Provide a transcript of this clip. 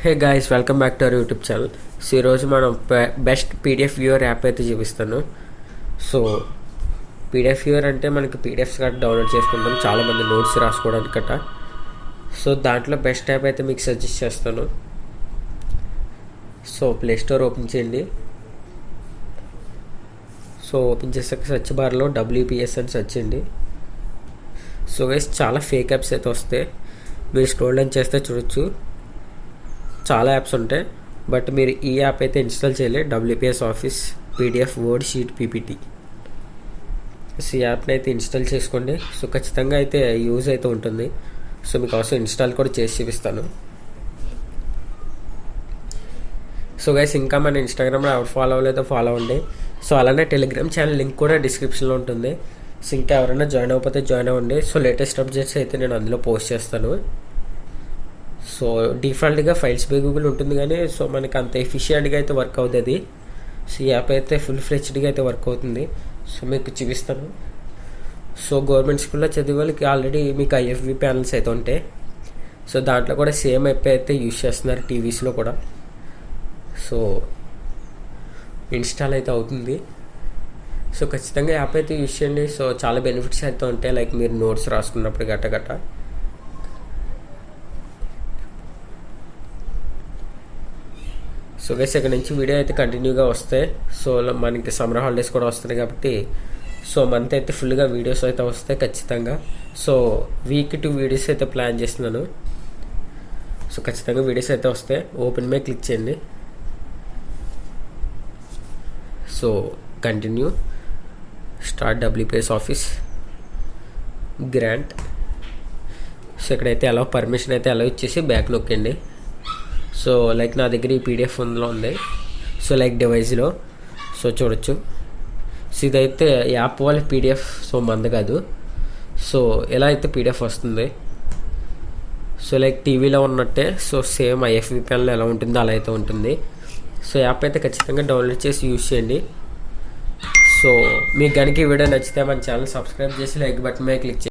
Hey guys, welcome back to our YouTube channel. So ఈరోజు మనం best PDF viewer app అయితే చూపిస్తాను. So PDF viewer అంటే మనకి పీడిఎఫ్స్ గట్రా డౌన్లోడ్ చేసుకుంటాం, చాలామంది నోట్స్ రాసుకోవడానికి గట్రా. సో దాంట్లో బెస్ట్ యాప్ అయితే మీకు సజెస్ట్ చేస్తాను. సో ప్లే స్టోర్ ఓపెన్ చేయండి. సో ఓపెన్ చేసాక సెర్చ్ బార్లో WPS అని సెర్చ్ చేయండి. సో గైస్, చాలా ఫేక్ యాప్స్ అయితే వస్తాయి. మీరు స్క్రోల్ డౌన్ చేస్తే చూడొచ్చు, చాలా యాప్స్ ఉంటాయి. బట్ మీరు ఈ యాప్ అయితే ఇన్స్టాల్ చేయాలి, WPS office PDF word sheet PPT. So ఈ యాప్ని అయితే ఇన్స్టాల్ చేసుకోండి. సో ఖచ్చితంగా అయితే యూజ్ అయితే ఉంటుంది. సో మీకు అవసరం ఇన్స్టాల్ కూడా చేసి చూపిస్తాను. సో గైస్, ఇంకా మన ఇన్స్టాగ్రామ్లో ఎవరు ఫాలో అవ్వలేదో ఫాలో అవ్వండి. సో అలానే టెలిగ్రామ్ ఛానల్ లింక్ కూడా డిస్క్రిప్షన్లో ఉంటుంది. సో ఇంకా ఎవరైనా జాయిన్ అవ్వకపోతే జాయిన్ అవ్వండి. సో లేటెస్ట్ అప్డేట్స్ అయితే నేను అందులో పోస్ట్ చేస్తాను. సో డిఫాల్ట్గా ఫైల్స్ బై గూగుల్ ఉంటుంది, కానీ సో మనకి అంత ఎఫిషియెంట్గా అయితే వర్క్ అవుతుంది. సో ఈ యాప్ అయితే ఫుల్ ఫ్లెడ్జ్డ్గా అయితే వర్క్ అవుతుంది. సో మీకు చూపిస్తాను. సో గవర్నమెంట్ స్కూల్లో చదివే వాళ్ళకి ఆల్రెడీ మీకు IFB ప్యానల్స్ అయితే ఉంటాయి. సో దాంట్లో కూడా సేమ్ యాప్ అయితే యూజ్ చేస్తున్నారు, టీవీస్లో కూడా. సో ఇన్స్టాల్ అయితే అవుతుంది. సో ఖచ్చితంగా యాప్ అయితే యూజ్ చేయండి. సో చాలా బెనిఫిట్స్ అయితే ఉంటాయి, లైక్ మీరు నోట్స్ రాసుకున్నప్పుడు గట్ట. సో గైస్, ఇక్కడ నుంచి వీడియో అయితే కంటిన్యూగా వస్తాయి. సో మనకి సమ్మర్ హాలిడేస్ కూడా వస్తున్నాయి కాబట్టి సో మంత్ అయితే ఫుల్గా వీడియోస్ అయితే వస్తాయి ఖచ్చితంగా. సో వీక్ 2 వీడియోస్ అయితే ప్లాన్ చేస్తున్నాను. సో ఖచ్చితంగా వీడియోస్ అయితే వస్తాయి. ఓపెన్ మీద క్లిక్ చేయండి. So continue, start WPS office, grant. So ఇక్కడైతే ఎలా పర్మిషన్ అయితే ఎలా ఇచ్చేసి బ్యాక్ నొక్కండి. సో లైక్ నా దగ్గర ఈ PDF అందులో ఉంది. సో లైక్ డివైస్లో సో చూడొచ్చు. సో ఇదైతే యాప్ వాళ్ళ PDF, సో మంది కాదు. సో ఎలా అయితే PDF వస్తుంది, సో లైక్ టీవీలో ఉన్నట్టే. సో సేమ్ IFB ప్యానల్ ఎలా ఉంటుందో అలా అయితే ఉంటుంది. సో యాప్ అయితే ఖచ్చితంగా డౌన్లోడ్ చేసి యూజ్ చేయండి. సో మీకు కనుక ఈ వీడియో నచ్చితే మన ఛానల్ సబ్స్క్రైబ్ చేసి లైక్ బటన్ మీద క్లిక్ చేయండి.